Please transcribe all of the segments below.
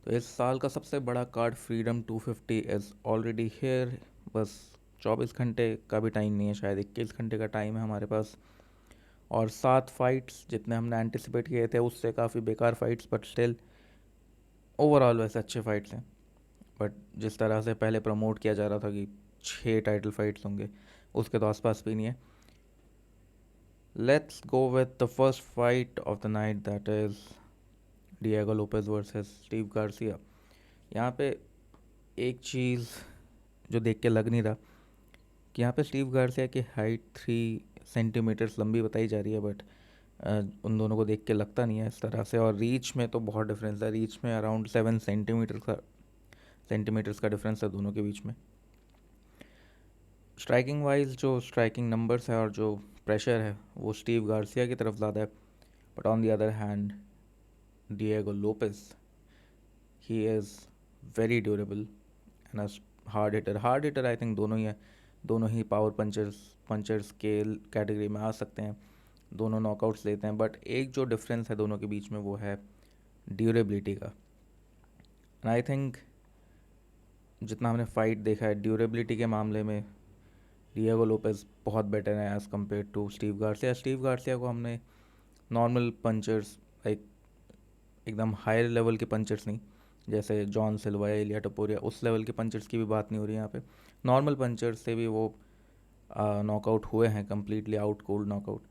तो इस साल का सबसे बड़ा card freedom 250 is already hair. बस 24 घंटे का भी टाइम नहीं है, शायद 21 घंटे का टाइम है हमारे पास। और 7 फाइट्स जितने हमने एंटिसिपेट किए थे उससे काफ़ी बेकार फाइट्स, बट स्टिल ओवरऑल वैसे अच्छे फाइट्स हैं। बट जिस तरह से पहले प्रमोट किया जा रहा था कि 6 टाइटल फाइट्स होंगे, उसके तो आसपास भी नहीं है। Let's go with the first fight of the night, that is Diego Lopez versus Steve Garcia. यहाँ पे एक चीज़ जो देख के लग नहीं रहा कि यहाँ पे स्टीव गार्सिया की हाइट 3 सेंटीमीटर्स लंबी बताई जा रही है, बट उन दोनों को देख के लगता नहीं है इस तरह से। और रीच में तो बहुत डिफरेंस है, रीच में अराउंड 7 सेंटीमीटर्स का डिफरेंस है दोनों के बीच में। स्ट्राइकिंग वाइज जो स्ट्राइकिंग नंबर्स है और जो प्रेशर है वो स्टीव गार्सिया की तरफ ज़्यादा है। But on the other hand Diego Lopez, he is very durable and a hard hitter I think दोनों ही है। दोनों ही पावर पंचर्स के कैटेगरी में आ सकते हैं, दोनों नॉकआउट्स लेते हैं। बट एक जो डिफरेंस है दोनों के बीच में वो है ड्यूरेबिलिटी का। एंड आई थिंक जितना हमने फ़ाइट देखा है ड्यूरेबिलिटी के मामले में डिएगो लोपेज बहुत बेटर है as compare to Steve Garcia. Steve Garcia को हमने नॉर्मल पंचर्स, लाइक एकदम हायर लेवल के पंचर्स नहीं, जैसे जॉन सिल्वा या इलिया टपोरिया, उस लेवल के पंचर्स की भी बात नहीं हो रही यहाँ पे। नॉर्मल पंचर्स से भी वो नॉकआउट हुए हैं, completely out cold knockout.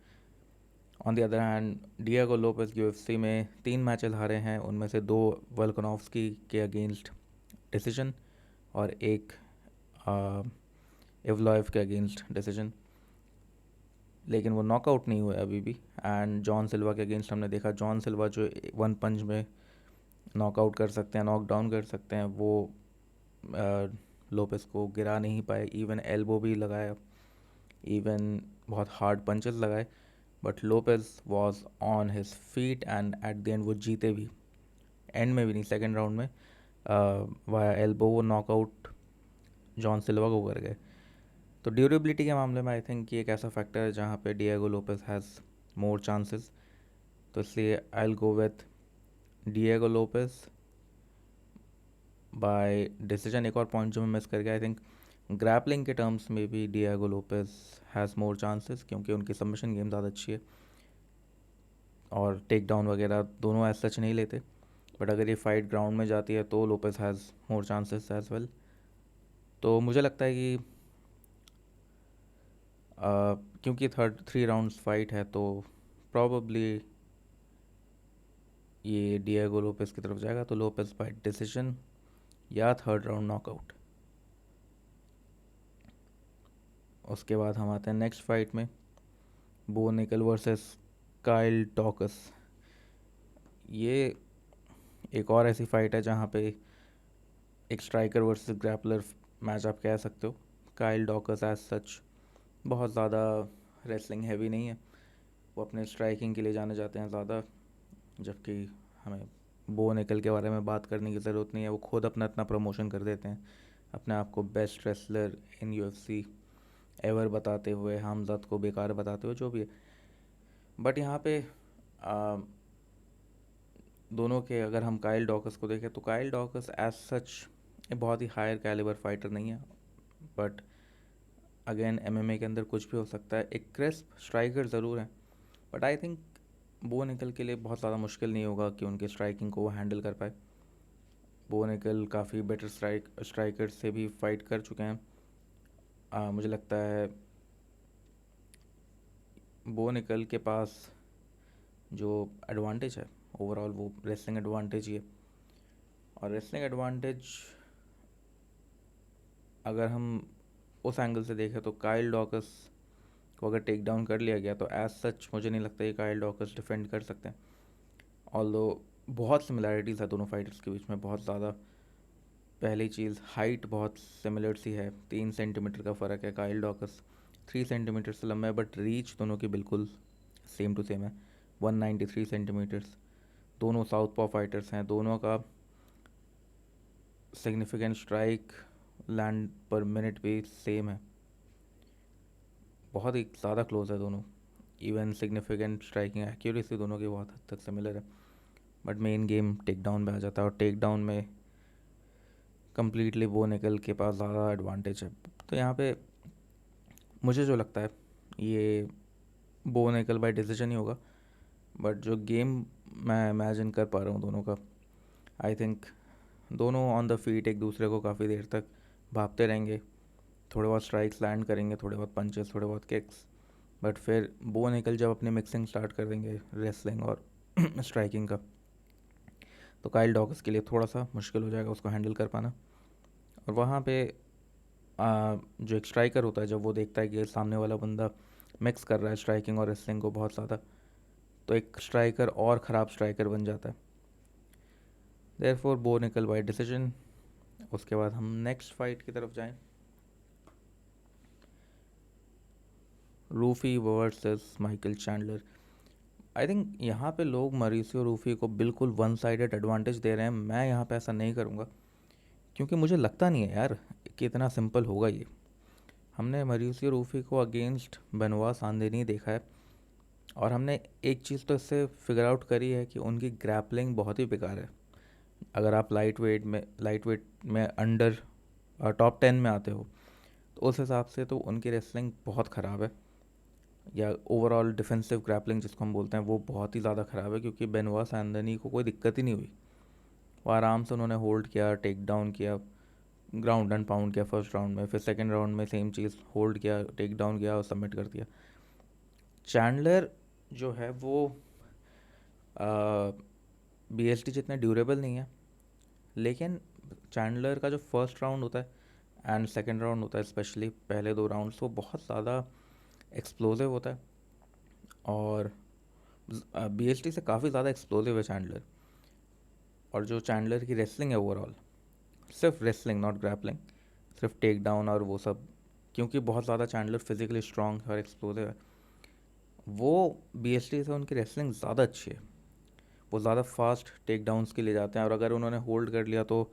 On the other hand Diego Lopez UFC में 3 मैचेस हारे हैं, उनमें से 2 वोल्कानोव्स्की के अगेंस्ट डिसीजन और एक इवलॉयव के अगेंस्ट डिसीजन, लेकिन वो नॉकआउट नहीं हुए अभी भी। एंड जॉन सिल्वा के अगेंस्ट हमने देखा, जॉन सिल्वा जो वन पंच में नॉकआउट कर सकते हैं, नॉक डाउन कर सकते हैं, वो लोपेस को गिरा नहीं पाए। इवन एल्बो भी लगाया, इवन बहुत हार्ड पंचेस लगाए, but Lopez was on his feet and eight the and वो जीते भी। एंड में भी नहीं, सेकेंड राउंड में वाया एल्बो वो नॉकआउट जॉन सिल्वा को कर गए। तो ड्यूरेबिलिटी के मामले में आई थिंक ये एक ऐसा फैक्टर है जहाँ पे Diego Lopez has more chances. तो इसलिए I will go with Diego Lopez by decision. एक और पॉइंट जो मैं मिस कर गया, आई थिंक ग्रैपलिंग के टर्म्स में भी Diego Lopez has more chances, क्योंकि उनकी सबमिशन गेम ज़्यादा अच्छी है और टेक डाउन वगैरह दोनों एज सच नहीं लेते। बट अगर ये फाइट ग्राउंड में जाती है तो Lopez has more chances as well. तो मुझे लगता है कि क्योंकि 3 राउंड्स फाइट है तो प्रॉबली ये डिएगो लोपेज की तरफ जाएगा। तो लोपेज बाय डिसीजन या थर्ड राउंड नॉकआउट। उसके बाद हम आते हैं नेक्स्ट फाइट में, बो निकल वर्सेस काइल टॉकस। ये एक और ऐसी फाइट है जहाँ पे एक स्ट्राइकर वर्सेस ग्रैपलर मैच आप कह सकते हो। काइल डॉकस एज सच बहुत ज़्यादा रेसलिंग हैवी नहीं है, वो अपने स्ट्राइकिंग के लिए जाने जाते हैं ज़्यादा, जबकि हमें बो निकल के बारे में बात करने की ज़रूरत नहीं है। वो खुद अपना इतना प्रमोशन कर देते हैं, अपने आप को बेस्ट रेसलर इन यूएफसी एवर बताते हुए, हमजद को बेकार बताते हुए, जो भी है। बट यहाँ पे आ, दोनों के अगर हम काइल डॉकस को देखें तो काइल डॉकस एज सच एक बहुत ही हायर कैलिबर फाइटर नहीं है। बट अगेन एमएमए के अंदर कुछ भी हो सकता है। एक क्रिस्प स्ट्राइकर ज़रूर है, बट आई थिंक बो निकल के लिए बहुत ज़्यादा मुश्किल नहीं होगा कि उनके स्ट्राइकिंग को वो हैंडल कर पाए। बो निकल काफ़ी बेटर स्ट्राइकर से भी फाइट कर चुके हैं। मुझे लगता है बो निकल के पास जो एडवांटेज है ओवरऑल वो रेसलिंग एडवांटेज ही है। और रेसलिंग एडवांटेज अगर हम उस एंगल से देखें तो काइल डॉकस को अगर टेक डाउन कर लिया गया तो एज सच मुझे नहीं लगता कि काइल डॉकस डिफेंड कर सकते हैं। ऑल्दो बहुत सिमिलैरिटीज़ है दोनों फाइटर्स के बीच में, बहुत ज़्यादा। पहली चीज़, हाइट बहुत सिमिलर सी है, 3 सेंटीमीटर का फ़र्क है। काइल डॉकस 3 सेंटीमीटर से लंबा है, बट रीच दोनों की बिल्कुल सेम टू सेम है, 193 सेंटीमीटर्स। दोनों साउथ पॉ फाइटर्स हैं, दोनों का सिग्निफिकेंट स्ट्राइक लैंड पर मिनट भी सेम है, बहुत ही ज़्यादा क्लोज है दोनों। इवन सिग्निफिकेंट स्ट्राइकिंग एक्यूरेसी दोनों की बहुत हद तक सिमिलर है। But main game take down में आ जाता है और टेक डाउन में कम्प्लीटली वो निकल के पास ज़्यादा एडवांटेज है। तो यहाँ पे मुझे जो लगता है ये बो निकल बाय डिसीजन ही होगा। बट जो गेम मैं इमेजिन कर पा रहा हूँ दोनों का, आई थिंक दोनों ऑन द फीट एक दूसरे को काफ़ी देर तक भापते रहेंगे, थोड़े बहुत स्ट्राइक्स लैंड करेंगे, थोड़े बहुत पंचेस, थोड़े बहुत किक्स, बट फिर बो निकल जब अपनी मिक्सिंग स्टार्ट कर देंगे रेसलिंग और स्ट्राइकिंग का, तो काइल डॉगस के लिए थोड़ा सा मुश्किल हो जाएगा उसको हैंडल कर पाना। और वहाँ पे जो एक स्ट्राइकर होता है, जब वो देखता है कि सामने वाला बंदा मिक्स कर रहा है स्ट्राइकिंग और रेसलिंग को बहुत ज़्यादा, तो एक स्ट्राइकर और ख़राब स्ट्राइकर बन जाता है। देयरफॉर बो निकल बाय डिसीजन। उसके बाद हम नेक्स्ट फाइट की तरफ जाएं, Ruffy versus Michael Chandler. I think यहाँ पे लोग मरीसियो रूफी को बिल्कुल वन साइडेड एडवांटेज दे रहे हैं। मैं यहाँ पे ऐसा नहीं करूँगा, क्योंकि मुझे लगता नहीं है यार कि इतना सिंपल होगा ये। हमने मरीसियो रूफी को अगेंस्ट बेनोआ सांदेनी देखा है, और हमने एक चीज़ तो इससे फिगर आउट करी है कि उनकी ग्रैपलिंग बहुत ही बेकार है। अगर आप लाइट वेट में अंडर टॉप 10 में आते हो, तो उस हिसाब से तो उनकी रेसलिंग बहुत ख़राब है, या ओवरऑल डिफेंसिव ग्रैपलिंग जिसको हम बोलते हैं वो बहुत ही ज़्यादा ख़राब है। क्योंकि बेनोआ सैंदनी को कोई दिक्कत ही नहीं हुई, वो आराम से उन्होंने होल्ड किया, टेक डाउन किया, ग्राउंड एंड पाउंड किया फर्स्ट राउंड में, फिर सेकंड राउंड में सेम चीज़, होल्ड किया, टेक डाउन किया और सबमिट कर दिया। चैंडलर जो है वो BST जितने ड्यूरेबल नहीं है, लेकिन चैंडलर का जो फर्स्ट राउंड होता है एंड सेकंड राउंड होता है, स्पेशली पहले 2 राउंड्स, वो बहुत ज़्यादा एक्सप्लोसिव होता है। और BST से काफ़ी ज़्यादा एक्सप्लोसिव है चैंडलर। और जो चैंडलर की रेसलिंग है ओवरऑल, सिर्फ रेसलिंग नॉट ग्रैपलिंग, सिर्फ टेक डाउन और वो सब, क्योंकि बहुत ज़्यादा चैंडलर फिजिकली स्ट्रॉन्ग है और एक्सप्लोसिव है, वो BST से उनकी रेसलिंग ज़्यादा अच्छी है। वो ज़्यादा फास्ट टेक डाउन्स के लिए जाते हैं, और अगर उन्होंने होल्ड कर लिया तो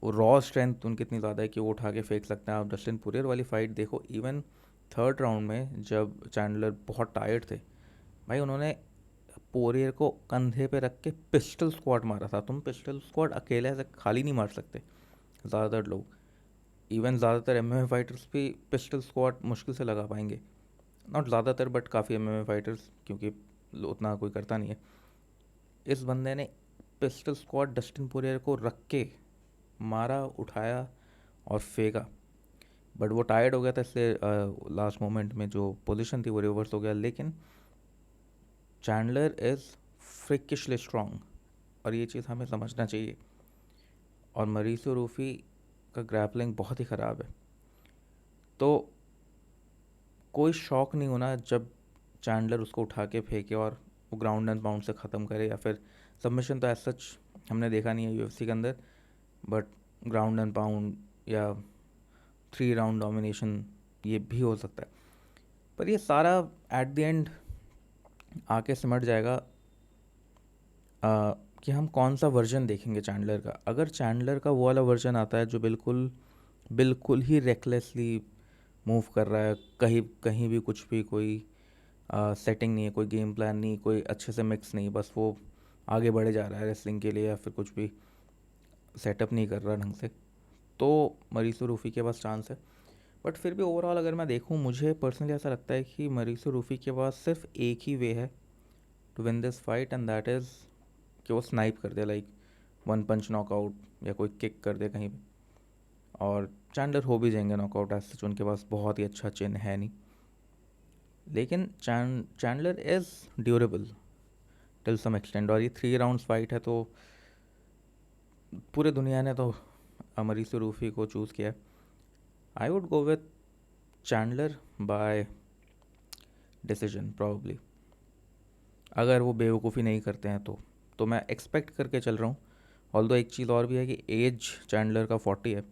रॉ स्ट्रेंथ उनकी इतनी ज़्यादा है कि वो उठा के फेंक सकते हैं। आप डस्टिन पोरियर वाली फ़ाइट देखो, इवन थर्ड राउंड में जब चैंडलर बहुत टायर्ड थे, भाई उन्होंने पोरियर को कंधे पे रख के पिस्टल स्क्वाट मारा था। तुम पिस्टल स्क्वाट अकेले ऐसे खाली नहीं मार सकते ज़्यादातर लोग, इवन ज़्यादातर MMA फाइटर्स भी पिस्टल स्क्वाट मुश्किल से लगा पाएंगे। नॉट ज़्यादातर बट काफ़ी MMA फाइटर्स, क्योंकि उतना कोई करता नहीं है। इस बंदे ने पिस्टल स्क्वाट डस्टिन पोरियर को रख के मारा, उठाया और फेंका। बट वो टायर्ड हो गया था, इसलिए लास्ट मोमेंट में जो पोजीशन थी वो रिवर्स हो गया। लेकिन चैंडलर इज़ फ्रिकिशली स्ट्रॉन्ग, और ये चीज़ हमें समझना चाहिए। और मरीसियो रूफी का ग्रैपलिंग बहुत ही ख़राब है, तो कोई शौक नहीं होना जब चैंडलर उसको उठा के फेंके और वो ग्राउंड एंड पाउंड से ख़त्म करे, या फिर सबमिशन तो एज सच हमने देखा नहीं है UFC के अंदर, बट ग्राउंड एंड पाउंड या 3 राउंड डोमिनेशन ये भी हो सकता है। पर ये सारा एट द एंड आके सिमट जाएगा कि हम कौन सा वर्जन देखेंगे चैंडलर का। अगर चैंडलर का वो वाला वर्जन आता है जो बिल्कुल बिल्कुल ही रेकलेसली मूव कर रहा है, कहीं कहीं भी कुछ भी, कोई सेटिंग नहीं है, कोई गेम प्लान नहीं, कोई अच्छे से मिक्स नहीं, बस वो आगे बढ़े जा रहा है रेसलिंग के लिए, या फिर कुछ भी सेटअप नहीं कर रहा ढंग से, तो मरीसो रूफी के पास चांस है। बट फिर भी ओवरऑल अगर मैं देखूं, मुझे पर्सनली ऐसा लगता है कि मरीसो रूफी के पास सिर्फ एक ही वे है to win this fight, and that is कि वो स्नाइप कर दे, लाइक 1 पंच नॉकआउट या कोई किक कर दे कहीं भी। और चैंडलर हो भी जाएंगे नॉकआउट, ऐसे सच उनके पास बहुत ही अच्छा चिन्ह है नहीं। लेकिन Chandler is durable till some extent, और ये 3 राउंड्स फाइट है, तो पूरे दुनिया ने तो मरीसो रूफी को चूज़ किया है। I would go with Chandler by decision probably, अगर वो बेवकूफ़ी नहीं करते हैं तो मैं एक्सपेक्ट करके चल रहा हूँ। ऑल्दो एक चीज़ और भी है कि एज चैंडलर का 40 है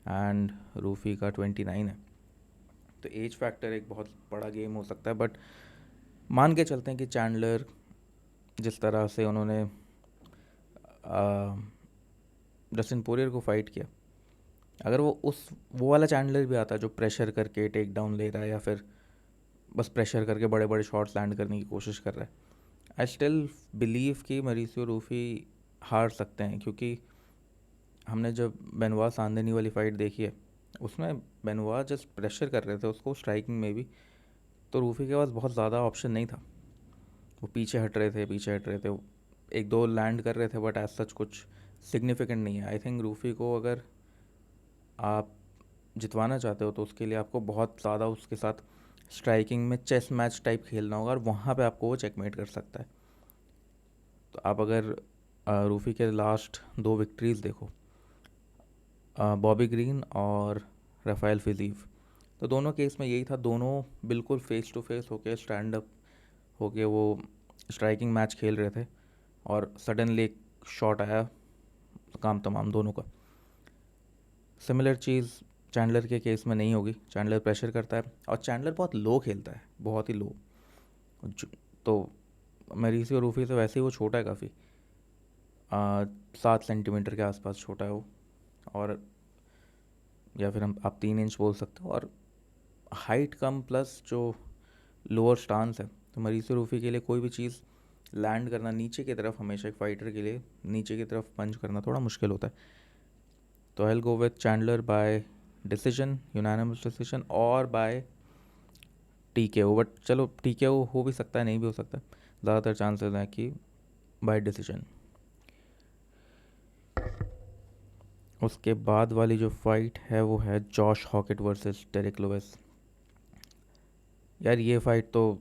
एंड रूफी का 29 है, तो एज फैक्टर एक बहुत बड़ा गेम हो सकता है। बट मान के चलते हैं कि चैंडलर जिस तरह से उन्होंने डस्टिन पोरियर को फाइट किया, अगर वो वाला चैंडलर भी आता है जो प्रेशर करके टेक डाउन ले रहा है, या फिर बस प्रेशर करके बड़े बड़े शॉट्स लैंड करने की कोशिश कर रहा है, आई स्टिल बिलीव कि मरीसियो रूफी हार सकते हैं, क्योंकि हमने जब बेनवा सांदनी वाली फाइट देखी है, उसमें बेनवा जस्ट प्रेशर कर रहे थे उसको स्ट्राइकिंग में भी, तो रूफी के पास बहुत ज़्यादा ऑप्शन नहीं था। वो पीछे हट रहे थे, एक दो लैंड कर रहे थे, बट एज सच कुछ सिग्निफिकेंट नहीं है। आई थिंक रूफी को अगर आप जितवाना चाहते हो तो उसके लिए आपको बहुत ज़्यादा उसके साथ स्ट्राइकिंग में चेस मैच टाइप खेलना होगा, और वहाँ पे आपको वो चेकमेट कर सकता है। तो आप अगर रूफी के लास्ट दो विक्ट्रीज़ देखो, बॉबी ग्रीन और राफेल फिजीव, तो दोनों केस में यही था, दोनों बिल्कुल फेस टू फेस होके स्टैंड अप होके वो स्ट्राइकिंग मैच खेल रहे थे, और सडनली एक शॉट आया, काम तमाम दोनों का। सिमिलर चीज़ चैंडलर के केस में नहीं होगी। चैंडलर प्रेशर करता है, और चैंडलर बहुत लो खेलता है, बहुत ही लो। तो मेरिसियो रूफी से वैसे ही वो छोटा है काफ़ी, 7 सेंटीमीटर के आसपास छोटा है वो, और या फिर हम आप 3 इंच बोल सकते हो, और हाइट कम प्लस जो लोअर स्टांस है, तो मरीसियो रूफी के लिए कोई भी चीज़ लैंड करना नीचे की तरफ, हमेशा एक फाइटर के लिए नीचे की तरफ पंच करना थोड़ा मुश्किल होता है। तो I will go with Chandler by decision, unanimous decision, और बाय TKO। बट चलो TKO हो भी सकता है, नहीं भी हो सकता, ज़्यादातर चांसेस हैं कि बाय डिसीजन। उसके बाद वाली जो फाइट है वो है जॉश हॉकेट वर्सेस डेरिक लुइस। यार ये फाइट तो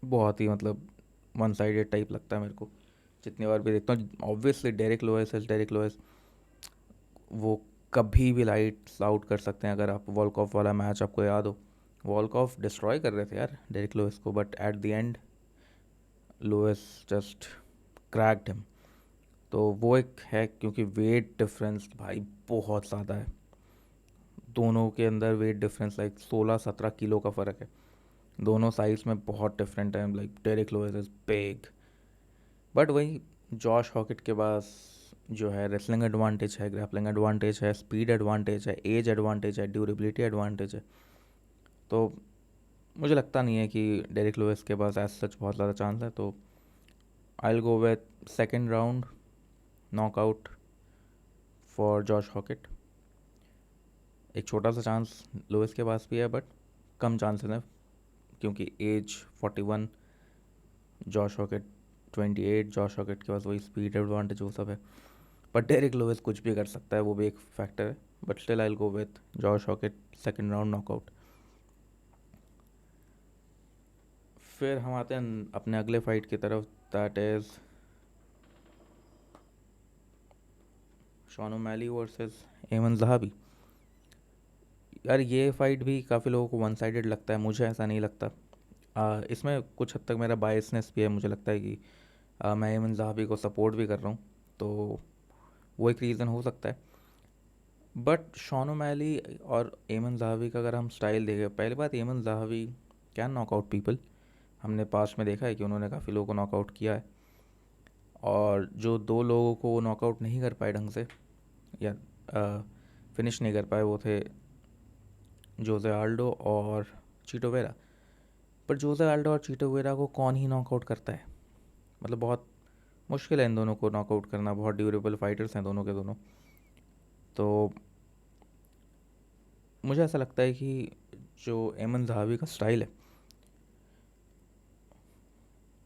बहुत ही मतलब वन साइडेड टाइप लगता है मेरे को, जितनी बार भी देखता हूँ। ऑब्वियसली डेरिक लुइस वो कभी भी लाइट्स आउट कर सकते हैं। अगर आप वॉलकॉफ वाला मैच आपको याद हो, वॉलकॉफ डिस्ट्रॉय कर रहे थे यार डेरिक लुइस को, but at the end Lewis just cracked him. तो वो एक है, क्योंकि वेट डिफरेंस भाई बहुत ज़्यादा है दोनों के अंदर। वेट डिफरेंस लाइक 16-17 किलो का फ़र्क है, दोनों साइज में बहुत डिफरेंट है। Like Derrick Lewis is big, but वही जॉश हॉकेट के पास जो है रेसलिंग एडवांटेज है, ग्रैपलिंग एडवांटेज है, स्पीड एडवांटेज है, एज एडवांटेज है, ड्यूरेबिलिटी एडवांटेज है। तो मुझे लगता नहीं है कि डेरिक लुइस के पास एज सच बहुत ज़्यादा चांस है। तो I will go with second round knockout for Josh Hokit. एक छोटा सा चांस लुइस के पास भी है, बट कम चांसेस हैं, क्योंकि एज 41, जॉश हॉकेट 28, जॉश हॉकेट के पास वही स्पीड एडवांटेज वो सब है। बट डेरिक लुइस कुछ भी कर सकता है, वो भी एक फैक्टर है। But still I will go with Josh Hokit second round knockout. फिर हम आते हैं अपने अगले फाइट की तरफ, that is Sean O'Malley versus Aiman Zahabi. यार ये फाइट भी काफ़ी लोगों को वन साइडेड लगता है, मुझे ऐसा नहीं लगता। इसमें कुछ हद तक मेरा बायसनेस भी है, मुझे लगता है कि मैं एमन ज़हाबी को सपोर्ट भी कर रहा हूँ, तो वो एक रीज़न हो सकता है। बट शॉन ओमैली और एमन ज़हाबी का अगर हम स्टाइल देखें, पहली बात एमन ज़हाबी कैन नॉकआउट पीपल, हमने पास्ट में देखा है कि उन्होंने काफ़ी लोगों को नॉकआउट किया है। और जो दो लोगों को वो नॉकआउट नहीं कर पाए ढंग से, या फिनिश नहीं कर पाए, वो थे जोसे आल्डो और चीटो वेरा। पर जोसे आल्डो और चीटो वेरा को कौन ही नॉकआउट करता है, मतलब बहुत मुश्किल है इन दोनों को नॉकआउट करना, बहुत ड्यूरेबल फाइटर्स हैं दोनों के दोनों। तो मुझे ऐसा लगता है कि जो एमन जहावी का स्टाइल है,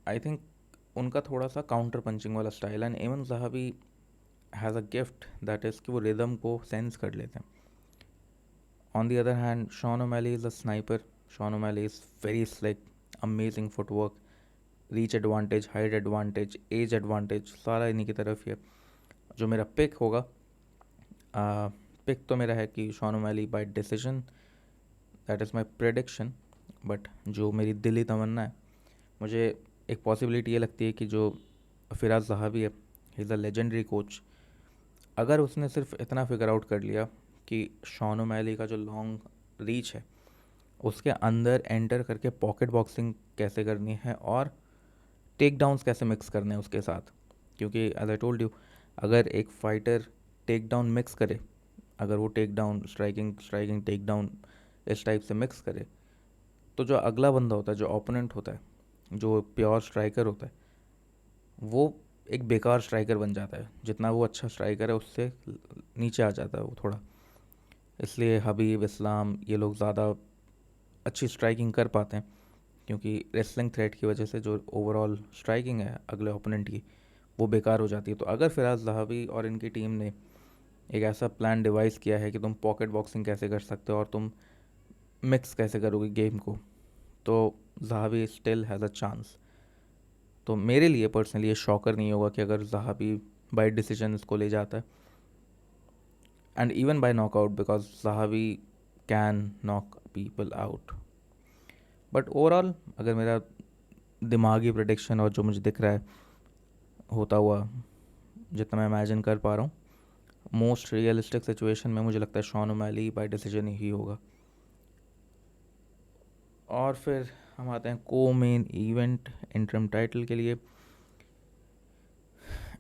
आई थिंक उनका थोड़ा सा काउंटर पंचिंग वाला स्टाइल है, and Aiman Zahabi has a gift that is कि वो रिदम को सेंस कर लेते हैं। On the other hand Sean O'Malley is a sniper. Sean O'Malley is very slick, amazing footwork, reach advantage, height advantage, age advantage, सारा इन्हीं की तरफ ही है। जो मेरा पिक होगा, पिक तो मेरा है कि Sean O'Malley by decision, that is my prediction. But जो मेरी दिली तमन्ना है, मुझे एक पॉसिबिलिटी ये लगती है कि जो फिराज ज़हाबी है, he is a legendary coach. अगर उसने सिर्फ इतना फिगर आउट कर लिया कि शॉन ओमैली का जो लॉन्ग रीच है उसके अंदर एंटर करके पॉकेट बॉक्सिंग कैसे करनी है, और टेक डाउन्स कैसे मिक्स करने हैं उसके साथ, क्योंकि एज आई टोल्ड यू, अगर एक फाइटर टेक डाउन मिक्स करे, अगर वो take down striking striking take down इस टाइप से मिक्स करे, तो जो अगला बंदा होता है, जो ओपोनेंट होता है, जो प्योर स्ट्राइकर होता है वो एक बेकार स्ट्राइकर बन जाता है, जितना वो अच्छा स्ट्राइकर है उससे नीचे आ जाता है वो थोड़ा। इसलिए हबीब, इस्लाम, ये लोग ज़्यादा अच्छी स्ट्राइकिंग कर पाते हैं, क्योंकि रेसलिंग थ्रेट की वजह से जो ओवरऑल स्ट्राइकिंग है अगले ओपोनेंट की वो बेकार हो जाती है। तो अगर फिराज ज़हाबी और इनकी टीम ने एक ऐसा प्लान डिवाइस किया है कि तुम पॉकेट बॉक्सिंग कैसे कर सकते हो और तुम मिक्स कैसे करोगे गेम को, तो ज़हाबी स्टिल हैज़ अ चांस। तो मेरे लिए पर्सनली ये शॉकर नहीं होगा कि अगर ज़हाबी बाय डिसीजन इसको ले जाता है, and even by knockout, because Zahabi can knock people out. But overall अगर मेरा दिमागी प्रेडिक्शन और जो मुझे दिख रहा है होता हुआ, जितना मैं इमेजिन कर पा रहा हूँ, मोस्ट रियलिस्टिक सिचुएशन में मुझे लगता है शॉन ओमैली बाय डिसीजन ही होगा। और फिर हम आते हैं को मेन इवेंट इंटरम टाइटल के लिए।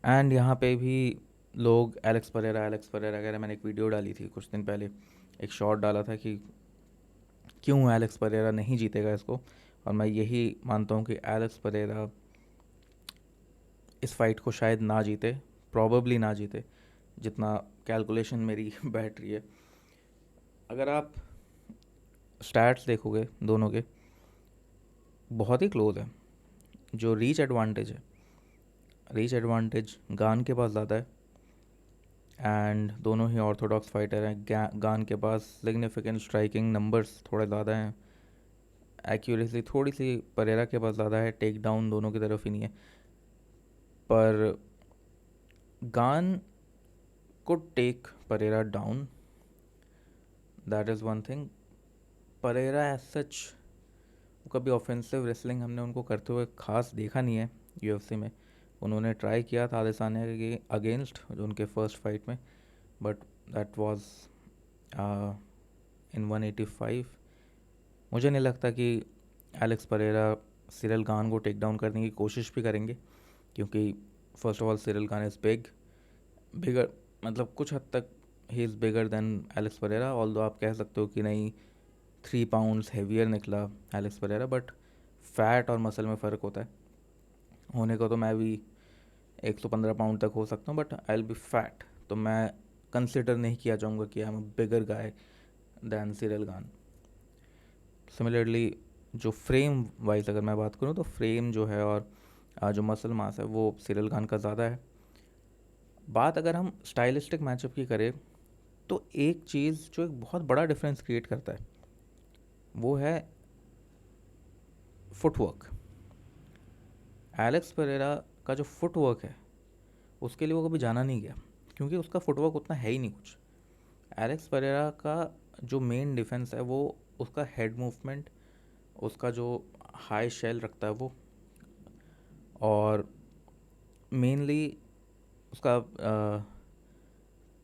एंड यहाँ पे भी लोग एलेक्स परेरा कह रहे। मैंने एक वीडियो डाली थी कुछ दिन पहले, एक शॉट डाला था कि क्यों एलेक्स परेरा नहीं जीतेगा इसको, और मैं यही मानता हूँ कि एलेक्स परेरा इस फाइट को शायद ना जीते, प्रॉबेबली ना जीते, जितना कैलकुलेशन मेरी बैठ रही है। अगर आप स्टैट्स देखोगे दोनों के, बहुत ही क्लोज है। जो रीच एडवांटेज गान के पास ज़्यादा है, एंड दोनों ही ऑर्थोडॉक्स फाइटर हैं। गान के पास सिग्निफिकेंट स्ट्राइकिंग नंबर्स थोड़े ज़्यादा हैं, एक्यूरेसी थोड़ी सी परेरा के पास ज़्यादा है, टेक डाउन दोनों की तरफ ही नहीं है। पर गान को take Pereira down, that is one thing. Pereira as such कभी ऑफेंसिव रेसलिंग हमने उनको करते हुए खास देखा नहीं है यूएफसी में। उन्होंने ट्राई किया था आदेसानिया के अगेंस्ट उनके फर्स्ट फाइट में, बट दैट वाज इन 185। मुझे नहीं लगता कि एलेक्स परेरा सिरल गान को टेक डाउन करने की कोशिश भी करेंगे, क्योंकि first of all cereal Gane is bigger, मतलब कुछ हद तक he is bigger than Alex Pereira. Although आप कह सकते हो कि नहीं 3 पाउंड्स हैवियर निकला एलेक्स परेरा, बट फैट और मसल में फ़र्क होता है। होने को तो मैं भी 115 पाउंड तक हो सकता हूँ, but I will be fat, तो मैं कंसिडर नहीं किया जाऊँगा कि I am a bigger guy than Ciryl Gane. Similarly जो फ्रेम वाइज अगर मैं बात करूँ, तो फ्रेम जो है और जो मसल मास है वो सिरल गान का ज़्यादा है। बात अगर हम स्टाइलिस्टिक मैचअप की करें, तो एक चीज़ जो एक बहुत बड़ा डिफरेंस क्रिएट करता है वो है फुटवर्क। एलेक्स परेरा का जो फुटवर्क है उसके लिए वो कभी जाना नहीं गया, क्योंकि उसका फुटवर्क उतना है ही नहीं कुछ। एलेक्स परेरा का जो मेन डिफेंस है वो उसका हेड मूवमेंट, उसका जो हाई शेल रखता है वो, और मेनली उसका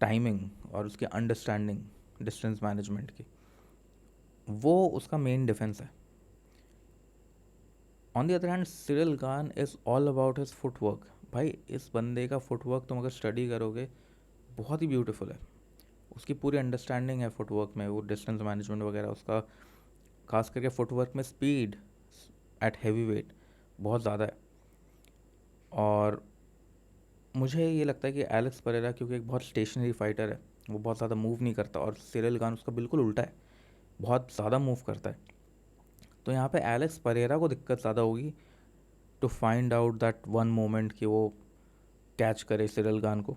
टाइमिंग और उसकी अंडरस्टैंडिंग डिस्टेंस मैनेजमेंट की, वो उसका मेन डिफेंस है। On the other hand Ciryl Gane is all about his footwork. भाई इस बंदे का फुटवर्क तुम अगर स्टडी करोगे बहुत ही ब्यूटीफुल है। उसकी पूरी अंडरस्टैंडिंग है फुटवर्क में, वो डिस्टेंस मैनेजमेंट वगैरह उसका, खास करके फुटवर्क में स्पीड एट हैवी वेट बहुत ज़्यादा है। और मुझे ये लगता है कि एलेक्स परेरा क्योंकि एक बहुत स्टेशनरी फाइटर है, वो बहुत ज़्यादा मूव नहीं करता, और सिरिल गान उसका बिल्कुल उल्टा है, बहुत ज़्यादा मूव करता है। तो यहाँ पे एलेक्स परेरा को दिक्कत ज़्यादा होगी to find out that one moment कि वो कैच करे सिरिल गान को।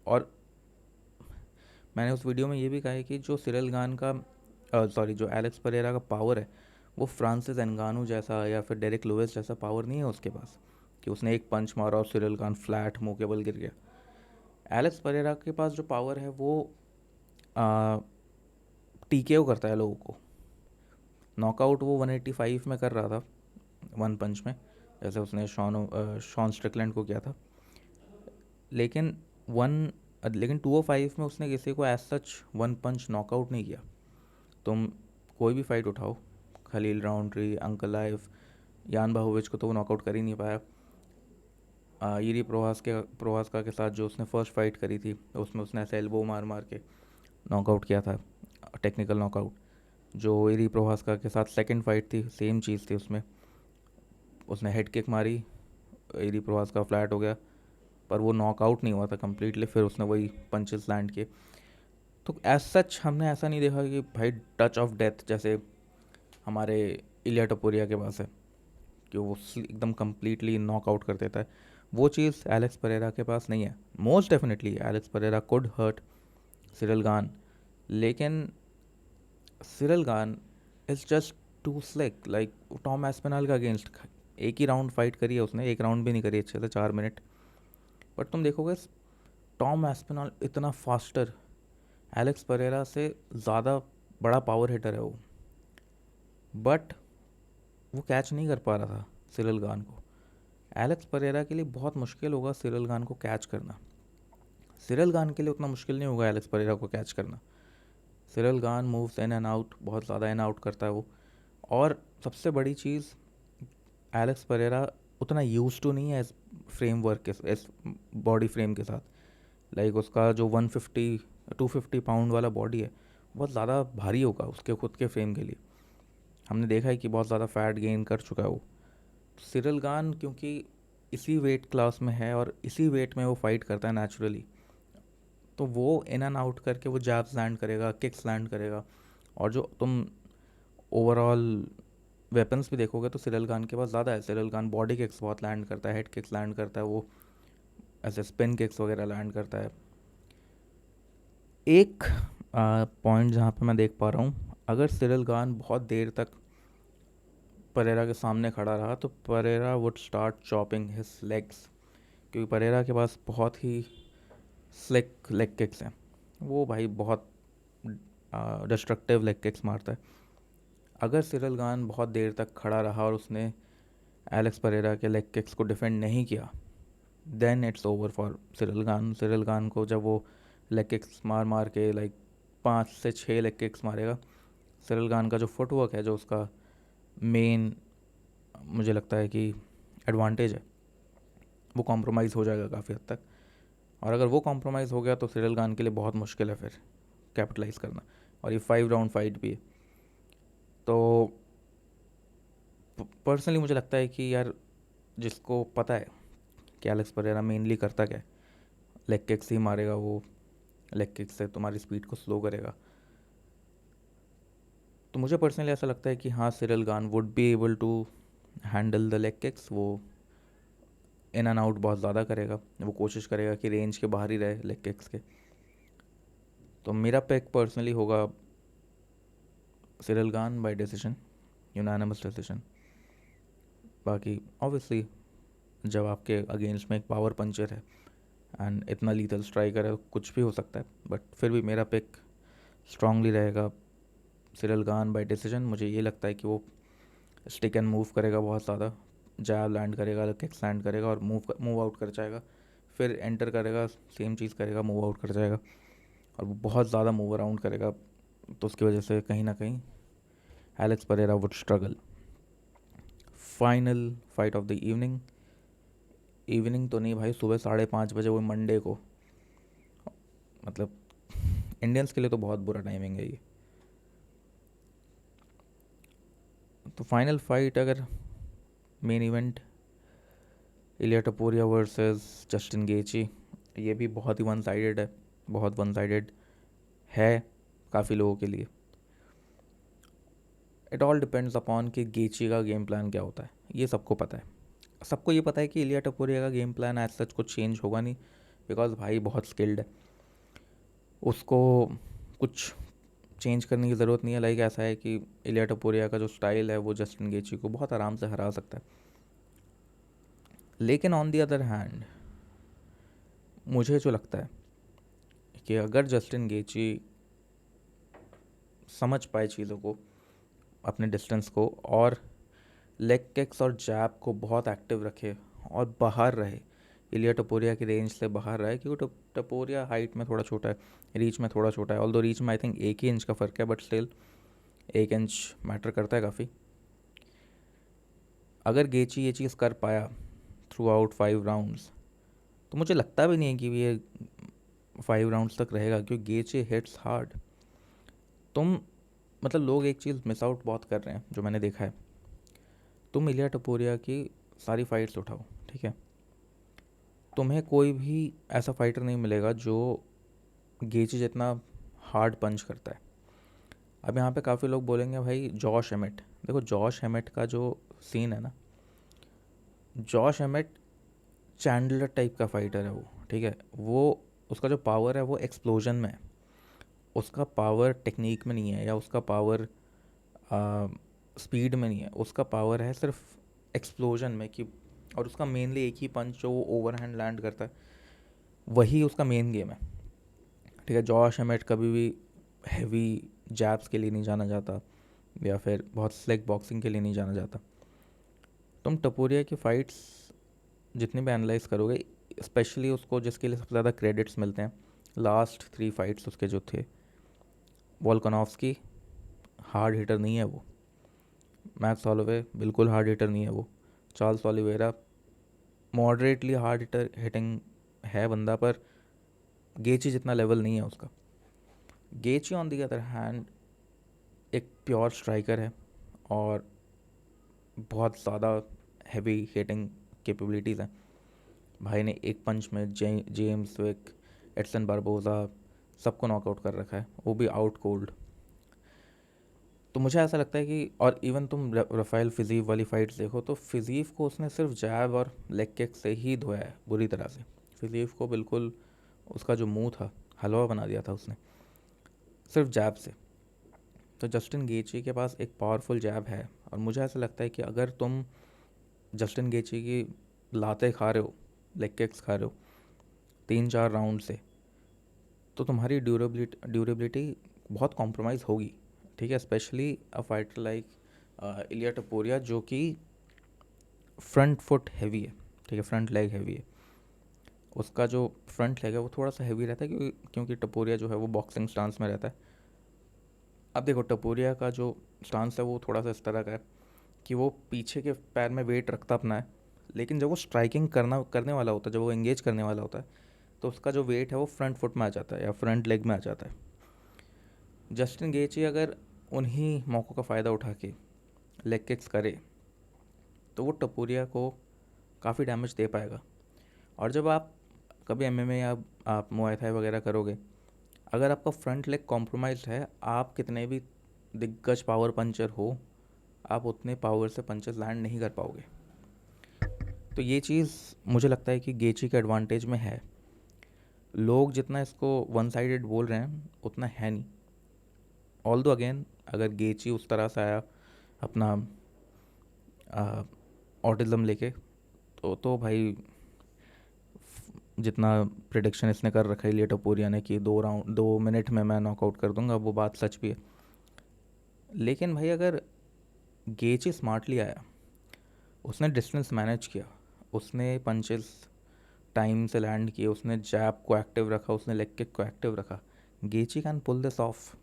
और मैंने उस वीडियो में ये भी कहा है कि जो सिरिल गान का जो एलेक्स परेरा का पावर है वो फ्रांसिस एनगानू जैसा या फिर डेरिक लुइस जैसा पावर नहीं है उसके पास, कि उसने एक पंच मारा और सिरिल गान फ्लैट मुँह के बल गिर गया। एलेक्स परेरा के पास जो पावर है वो टीकेओ करता है लोगों को। नॉकआउट वो 185 में कर रहा था वन पंच में, जैसे उसने शॉन स्ट्रिकलैंड को किया था। लेकिन वन लेकिन 205 में उसने किसी को एज सच वन पंच नॉकआउट नहीं किया। तुम कोई भी फाइट उठाओ, खलील राउंड्री, अंकल लाइफ, यान बाहोविच को तो वो नॉकआउट कर ही नहीं पाया। ईरी प्रोहास्का के साथ जो उसने फर्स्ट फाइट करी थी उसमें उसने ऐसे एल्बो मार मार के नॉकआउट किया था, टेक्निकल नॉकआउट। जो ईरी प्रोहास्का के साथ सेकंड फाइट थी सेम चीज़ थी उसमें, उसने हेड किक मारी, एरी प्रवास का फ्लैट हो गया, पर वो नॉकआउट नहीं हुआ था कम्प्लीटली, फिर उसने वही पंचेस लैंड किए। तो एज सच हमने ऐसा नहीं देखा कि भाई टच ऑफ डेथ जैसे हमारे इलिया टपोरिया के पास है कि वो एकदम कम्प्लीटली नॉकआउट कर देता है। वो चीज़ एलेक्स परेरा के पास नहीं है। Most definitely Alex Pereira could hurt Ciryl Gane, लेकिन Ciryl Gane is just too slick. Like Tom Aspinall का अगेंस्ट एक ही राउंड फाइट करी है उसने, एक राउंड भी नहीं करी अच्छे से, 4 मिनट। बट तुम देखोगे टॉम एस्पिनल इतना फास्टर, एलेक्स परेरा से ज़्यादा बड़ा पावर हिटर है वो, बट वो कैच नहीं कर पा रहा था सिरल गान को। एलेक्स परेरा के लिए बहुत मुश्किल होगा सिरल गान को कैच करना। सिरल गान के लिए उतना मुश्किल नहीं होगा एलेक्स परेरा को कैच करना। सिरल गान मूव्स इन एंड आउट, बहुत ज़्यादा इन आउट करता है वो। और सबसे बड़ी चीज़, एलेक्स परेरा उतना यूज टू नहीं है इस फ्रेमवर्क के, इस बॉडी फ्रेम के साथ। लाइक उसका जो 150 250 पाउंड वाला बॉडी है बहुत ज़्यादा भारी होगा उसके खुद के फ्रेम के लिए। हमने देखा है कि बहुत ज़्यादा फैट गेन कर चुका है वो। सिरल गान क्योंकि इसी वेट क्लास में है और इसी वेट में वो फाइट करता है नेचुरली, तो वो इन एंड आउट करके वो जैब्स लैंड करेगा, किक्स लैंड करेगा। और जो तुम ओवरऑल वेपन्स भी देखोगे तो सिरल खान के पास ज़्यादा है। सिरल खान बॉडी किक्स बहुत लैंड करता है, हेड किक्स लैंड करता है, वो ऐसे स्पिन किक्स वगैरह लैंड करता है। एक पॉइंट जहाँ पे मैं देख पा रहा हूँ, अगर सिरल खान बहुत देर तक परेरा के सामने खड़ा रहा तो Pereira would start chopping his legs, क्योंकि परेरा के पास बहुत ही स्लिक लेग किक्स हैं। वो भाई बहुत डिस्ट्रक्टिव लेग किक्स मारता है। अगर सिरल गान बहुत देर तक खड़ा रहा और उसने एलेक्स परेरा के लेग किक्स को डिफेंड नहीं किया, then it's over for Ciryl Gane. Ciryl Gane को जब वो लेग किक्स मार मार के लाइक 5 से 6 लेग किक्स मारेगा, सिरल गान का जो फुटवर्क है, जो उसका मेन मुझे लगता है कि एडवांटेज है, वो कॉम्प्रोमाइज़ हो जाएगा काफ़ी हद तक। और अगर वो कॉम्प्रोमाइज़ हो गया तो सिरल गान के लिए बहुत मुश्किल है फिर कैपिटलाइज़ करना। और ये 5 राउंड फाइट भी है। तो पर्सनली मुझे लगता है कि यार, जिसको पता है कि एलेक्स परेरा मेनली करता क्या है, लेग किक्स ही मारेगा वो, लेग किक से तुम्हारी स्पीड को स्लो करेगा, तो मुझे पर्सनली ऐसा लगता है कि हाँ, Ciryl Gane would be able to handle the leg kicks. वो इन एंड आउट बहुत ज़्यादा करेगा, वो कोशिश करेगा कि रेंज के बाहर ही रहे लेग किक्स के। तो मेरा पिक पर्सनली होगा सिरल गान बाय डिसीजन, यूनानिमस डिसीजन। बाकी ऑब्वियसली जब आपके अगेंस्ट में एक पावर पंचर है एंड इतना लीथल स्ट्राइकर है, कुछ भी हो सकता है। बट फिर भी मेरा पिक स्ट्रांगली रहेगा सिरल गान बाय डिसीजन। मुझे ये लगता है कि वो स्टिक एंड मूव करेगा बहुत ज़्यादा, जैब लैंड करेगा, किक्स लैंड करेगा और मूव आउट कर जाएगा, फिर एंटर करेगा, सेम चीज़ करेगा, मूव आउट कर जाएगा, और वो बहुत ज़्यादा मूव अराउंड करेगा। तो उसकी वजह से कहीं ना कहीं Alex Pereira would struggle. Final fight of the evening, evening तो नहीं भाई, सुबह 5:30 बजे, वो मंडे को, मतलब इंडियंस के लिए तो बहुत बुरा टाइमिंग है ये। तो फाइनल फाइट, अगर main event Ilia Topuria versus Justin Gaethje, ये भी बहुत ही वन साइडेड है, बहुत वन साइडेड है काफ़ी लोगों के लिए। इट ऑल डिपेंड्स अपॉन कि गेची का गेम प्लान क्या होता है। ये सबको पता है, सबको ये पता है कि इलिया टपोरिया का गेम प्लान एज सच कुछ चेंज होगा नहीं, बिकॉज भाई बहुत स्किल्ड है, उसको कुछ चेंज करने की ज़रूरत नहीं है। लाइक ऐसा है कि इलिया टपोरिया का जो स्टाइल है वो जस्टिन गेची को बहुत आराम से हरा सकता है। लेकिन ऑन दी अदर हैंड मुझे जो लगता है कि अगर जस्टिन गेची समझ पाए चीज़ों को, अपने डिस्टेंस को, और लेग किक्स और जैब को बहुत एक्टिव रखे और बाहर रहे, इलिया टपोरिया की रेंज से बाहर रहे, क्योंकि टपोरिया हाइट में थोड़ा छोटा है, रीच में थोड़ा छोटा है। ऑल्दो रीच में आई थिंक 1 ही इंच का फ़र्क है, बट स्टिल 1 इंच मैटर करता है काफ़ी। अगर गेची ये चीज़ कर पाया थ्रू आउट 5 राउंड्स, तो मुझे लगता भी नहीं है कि ये 5 राउंड्स तक रहेगा, क्योंकि गेची हिट्स हार्ड। तुम मतलब लोग एक चीज़ मिस आउट बहुत कर रहे हैं जो मैंने देखा है, तुम इलिया टपोरिया की सारी फाइट्स उठाओ, ठीक है, तुम्हें कोई भी ऐसा फाइटर नहीं मिलेगा जो गेची जितना हार्ड पंच करता है। अब यहाँ पे काफ़ी लोग बोलेंगे भाई जॉश एमेट, देखो जॉश एमेट का जो सीन है ना, जॉश एमेट चैंडलर टाइप का फाइटर है वो, ठीक है, वो उसका जो पावर है वो एक्सप्लोजन में है, उसका पावर टेक्निक में नहीं है, या उसका पावर स्पीड में नहीं है, उसका पावर है सिर्फ एक्सप्लोजन में कि, और उसका मेनली एक ही पंच जो वो ओवरहैंड लैंड करता है, वही उसका मेन गेम है, ठीक है। जॉश हेमेट कभी भी हैवी जैब्स के लिए नहीं जाना जाता, या फिर बहुत स्लिक बॉक्सिंग के लिए नहीं जाना जाता। तुम टपोरिया की फ़ाइट्स जितनी भी एनालाइज करोगे, स्पेशली उसको जिसके लिए सबसे ज़्यादा क्रेडिट्स मिलते हैं, लास्ट 3 फाइट्स उसके जो थे, वोल्कानोव्स्की हार्ड हिटर नहीं है वो, मैक्स हॉलोवे बिल्कुल हार्ड हिटर नहीं है वो, Charles Oliveira moderately hard hitter hitting है बंदा, पर गेची जितना लेवल नहीं है उसका। Gaethje on the other hand एक प्योर स्ट्राइकर है, और बहुत ज़्यादा हैवी हिटिंग कैपेबिलिटीज़ हैं। भाई ने एक पंच में जेम्स विक, एडसन बारबोजा सबको नॉकआउट कर रखा है, वो भी आउट कोल्ड। तो मुझे ऐसा लगता है कि, और इवन तुम रफ़ाइल फिजीव वाली फाइट्स देखो तो फिजीव को उसने सिर्फ जैब और लेग किक से ही धोया है बुरी तरह से। फिजीव को बिल्कुल उसका जो मुंह था हलवा बना दिया था उसने, सिर्फ जैब से। तो जस्टिन गेची के पास एक पावरफुल जैब है, और मुझे ऐसा लगता है कि अगर तुम जस्टिन गेची की लाते खा रहे हो, लेग किक्स खा रहे हो 3-4 राउंड से, तो तुम्हारी ड्यूरेबिलिटी बहुत कॉम्प्रोमाइज़ होगी, ठीक है। Specially a fighter like Iliya Topuria जो कि फ्रंट फुट हैवी है, ठीक है, फ्रंट लेग हैवी है, उसका जो फ्रंट लेग है वो थोड़ा सा हैवी रहता है, क्योंकि टपोरिया जो है वो बॉक्सिंग स्टांस में रहता है। अब देखो टपोरिया का जो स्टांस है वो थोड़ा सा इस तरह का है कि वो पीछे के पैर में वेट रखता अपना है, लेकिन जब वो स्ट्राइकिंग करने वाला होता है, जब वो एंगेज करने वाला होता है, तो उसका जो वेट है वो फ्रंट फुट में आ जाता है या फ्रंट लेग में आ जाता है। जस्टिन गेची अगर उन्हीं मौक़ों का फ़ायदा उठा के लेग किक्स करे तो वो टपोरिया को काफ़ी डैमेज दे पाएगा। और जब आप कभी एमएमए या आप मुआय थाई वगैरह करोगे, अगर आपका फ्रंट लेग कॉम्प्रोमाइज्ड है, आप कितने भी दिग्गज पावर पंचर हो, आप उतने पावर से पंचेस लैंड नहीं कर पाओगे। तो ये चीज़ मुझे लगता है कि गेची के एडवांटेज में है। लोग जितना इसको वन साइडेड बोल रहे हैं उतना है नहीं। ऑल दो अगेन अगर गेची उस तरह से आया अपना ऑटिज़म लेके, तो भाई जितना प्रिडिक्शन इसने कर रखा है लिया टपोरिया ने कि 2 मिनट में मैं नॉकआउट कर दूंगा, वो बात सच भी है। लेकिन भाई अगर गेची स्मार्टली आया, उसने डिस्टेंस मैनेज किया, उसने पंचेस टाइम से लैंड किए, उसने जैब को एक्टिव रखा, उसने लेग किक को एक्टिव रखा, Gaethje can pull this off.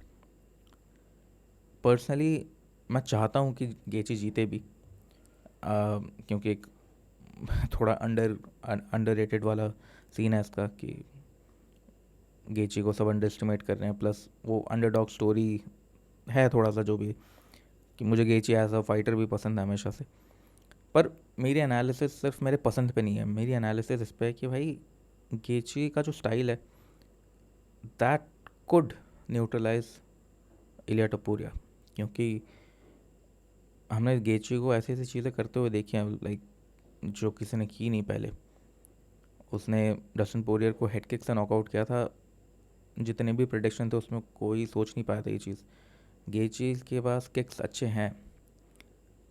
Personally मैं चाहता हूँ कि गेची जीते भी, क्योंकि एक थोड़ा अंडररेटेड वाला सीन है इसका कि गेची को सब अंडर एस्टिमेट कर रहे हैं, प्लस वो अंडरडॉग स्टोरी है थोड़ा सा जो भी, कि मुझे गेची एज अ फाइटर भी पसंद है हमेशा से। पर मेरी एनालिसिस सिर्फ मेरे पसंद पे नहीं है, मेरी एनालिसिस इस पे है कि भाई गेची का जो स्टाइल है that could neutralise Iliya Topuria, क्योंकि हमने गेची को ऐसी ऐसी चीज़ें करते हुए देखी हैं लाइक जो किसी ने की नहीं पहले। उसने डस्टिन पोरियर को हेड किक से नॉकआउट किया था, जितने भी प्रिडिक्शन थे उसमें कोई सोच नहीं पाया था ये चीज़। गेची के पास किक्स अच्छे हैं,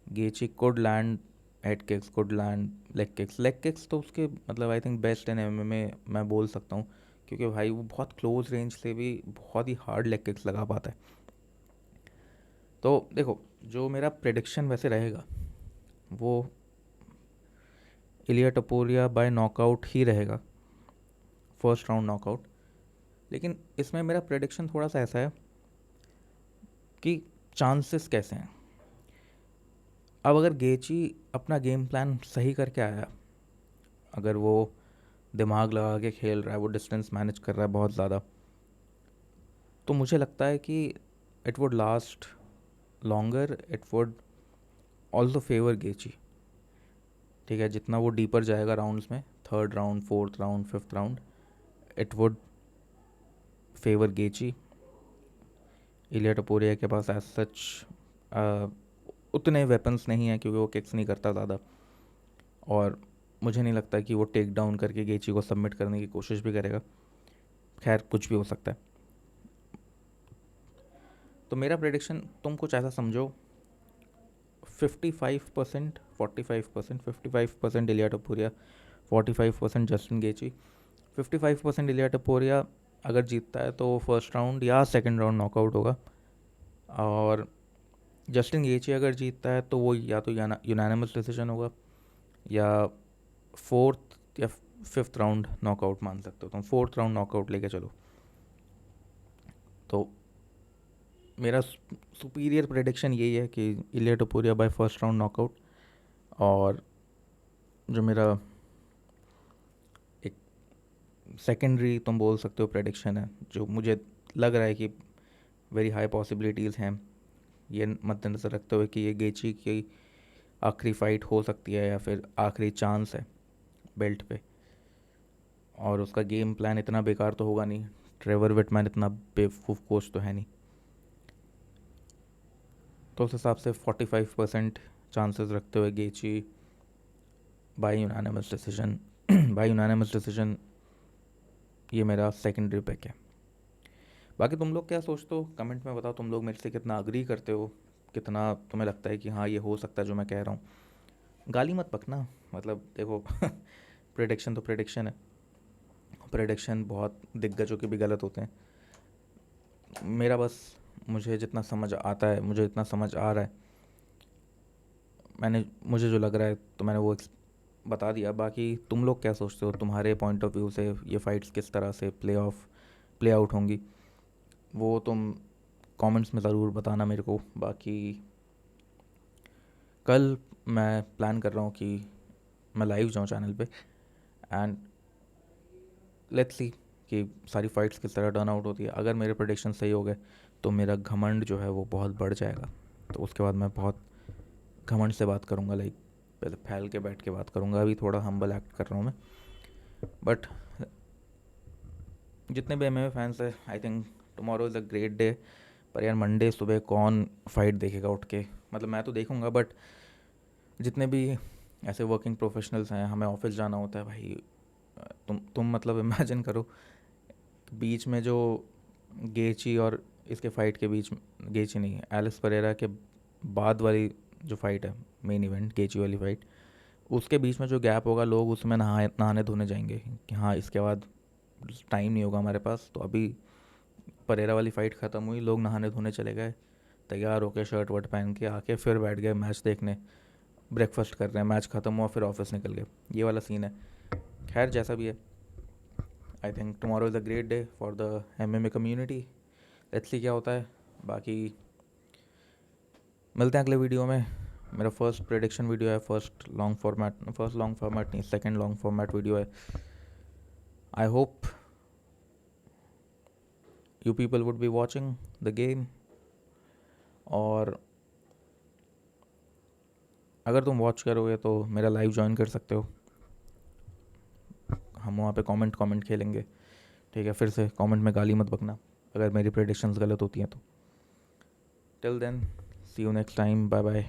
गेची could land head kicks, could land leg kicks तो उसके मतलब I think best in MMA मैं बोल सकता हूँ, क्योंकि भाई वो बहुत क्लोज रेंज से भी बहुत ही हार्ड लेग किक्स लगा पाता है। तो देखो जो मेरा प्रिडिक्शन वैसे रहेगा वो इलिया टपोरिया बाय नॉकआउट ही रहेगा, फर्स्ट राउंड नॉकआउट। लेकिन इसमें मेरा प्रेडिक्शन थोड़ा सा ऐसा है कि चांसेस कैसे हैं। अब अगर गेची अपना गेम प्लान सही करके आया, अगर वो दिमाग लगा के खेल रहा है, वो डिस्टेंस मैनेज कर रहा है बहुत ज़्यादा, तो मुझे लगता है कि it would last longer, it would also favour Gaethje. ठीक है, जितना वो डीपर जाएगा राउंड्स में, third round, fourth round, fifth round, it would favour Gaethje. Ilia Topuria के पास एज सच उतने वेपन्स नहीं हैं क्योंकि वो किक्स नहीं करता ज़्यादा, और मुझे नहीं लगता कि वो टेक डाउन करके गेची को सबमिट करने की कोशिश भी करेगा। खैर, कुछ भी हो सकता है। तो मेरा प्रेडिक्शन तुम कुछ ऐसा समझो, 55%, 45%, 55% इलिया टपोरिया, 45% जस्टिन गेची। 55% इलिया टपोरिया अगर जीतता है तो वो फर्स्ट राउंड या सेकंड राउंड नॉकआउट होगा, और जस्टिन गेची अगर जीतता है तो वो या तो यूनानिमस डिसीजन होगा या फोर्थ या फिफ्थ राउंड नॉकआउट मान सकते हो तुम। फोर्थ राउंड नॉकआउट लेके चलो। तो मेरा सुपीरियर प्रेडिक्शन यही है कि इलिया Topuria by first round knockout. और जो मेरा एक सेकेंडरी तुम बोल सकते हो प्रेडिक्शन है, जो मुझे लग रहा है कि वेरी हाई पॉसिबिलिटीज़ हैं, ये मद्देनज़र रखते हुए कि ये गेची की आखिरी फ़ाइट हो सकती है या फिर आखिरी चांस है बेल्ट पे, और उसका गेम प्लान इतना बेकार तो होगा नहीं, ट्रेवर विटमैन इतना बेवकूफ़ कोच तो है नहीं। तो उस हिसाब से 45% चांसेस रखते हुए गेची bye unanimous decision by unanimous decision, ये मेरा सेकेंडरी पिक है। बाकी तुम लोग क्या सोचते हो कमेंट में बताओ, तुम लोग मेरे से कितना अग्री करते हो, कितना तुम्हें लगता है कि हाँ ये हो सकता है जो मैं कह रहा हूँ। गाली मत पकना, मतलब देखो प्रेडिक्शन तो प्रेडिक्शन है, प्रेडिक्शन बहुत दिग्गजों के भी गलत होते हैं। मेरा बस, मुझे जितना समझ आता है, मुझे जितना समझ आ रहा है, मुझे जो लग रहा है तो मैंने वो बता दिया। बाकी तुम लोग क्या सोचते हो, तुम्हारे पॉइंट ऑफ व्यू से ये फाइट्स किस तरह से प्ले आउट होंगी, वो तुम कमेंट्स में ज़रूर बताना मेरे को। बाकी कल मैं प्लान कर रहा हूँ कि मैं लाइव जाऊँ चैनल पे, एंड लेट्स सी कि सारी फाइट्स किस तरह टर्न आउट होती है। अगर मेरे प्रेडिक्शन सही हो गए तो मेरा घमंड जो है वो बहुत बढ़ जाएगा, तो उसके बाद मैं बहुत घमंड से बात करूँगा, लाइक पहले फैल के बैठ के बात करूँगा। अभी थोड़ा हम्बल एक्ट कर रहा हूँ मैं, बट जितने भी MMA फैंस है, I think tomorrow is a great day. पर यार मंडे सुबह कौन फाइट देखेगा उठ के, मतलब मैं तो देखूँगा, बट जितने भी ऐसे वर्किंग प्रोफेशनल्स हैं, हमें ऑफिस जाना होता है भाई। तुम मतलब इमेजिन करो, बीच में जो गेची और इसके फाइट के बीच, गेची नहीं, एलिस परेरा के बाद वाली जो फाइट है, मेन इवेंट गेची वाली फाइट, उसके बीच में जो गैप होगा, लोग उसमें नहाने धोने जाएंगे कि हाँ इसके बाद टाइम नहीं होगा हमारे पास। तो अभी परेरा वाली फ़ाइट ख़त्म हुई, लोग नहाने धोने चले गए, तैयार होके शर्ट वर्ट पहन के आके फिर बैठ गए मैच देखने, ब्रेकफास्ट कर रहे हैं, मैच ख़त्म हुआ फिर ऑफिस निकल गए, ये वाला सीन है। खैर जैसा भी है, I think tomorrow is a great day for the MMA community. Let's see क्या होता है। बाकी मिलते हैं अगले वीडियो में। मेरा फर्स्ट प्रेडिक्शन वीडियो है, फर्स्ट लॉन्ग फॉर्मेट नहीं, सेकंड लॉन्ग फॉर्मेट वीडियो है। I hope you people would be watching the game, और अगर तुम वॉच करोगे तो मेरा लाइव ज्वाइन कर सकते हो, हम वहाँ पे कमेंट खेलेंगे। ठीक है, फिर से कमेंट में गाली मत बकना अगर मेरी प्रेडिक्शंस गलत होती हैं तो। Till then, see you next time, bye bye.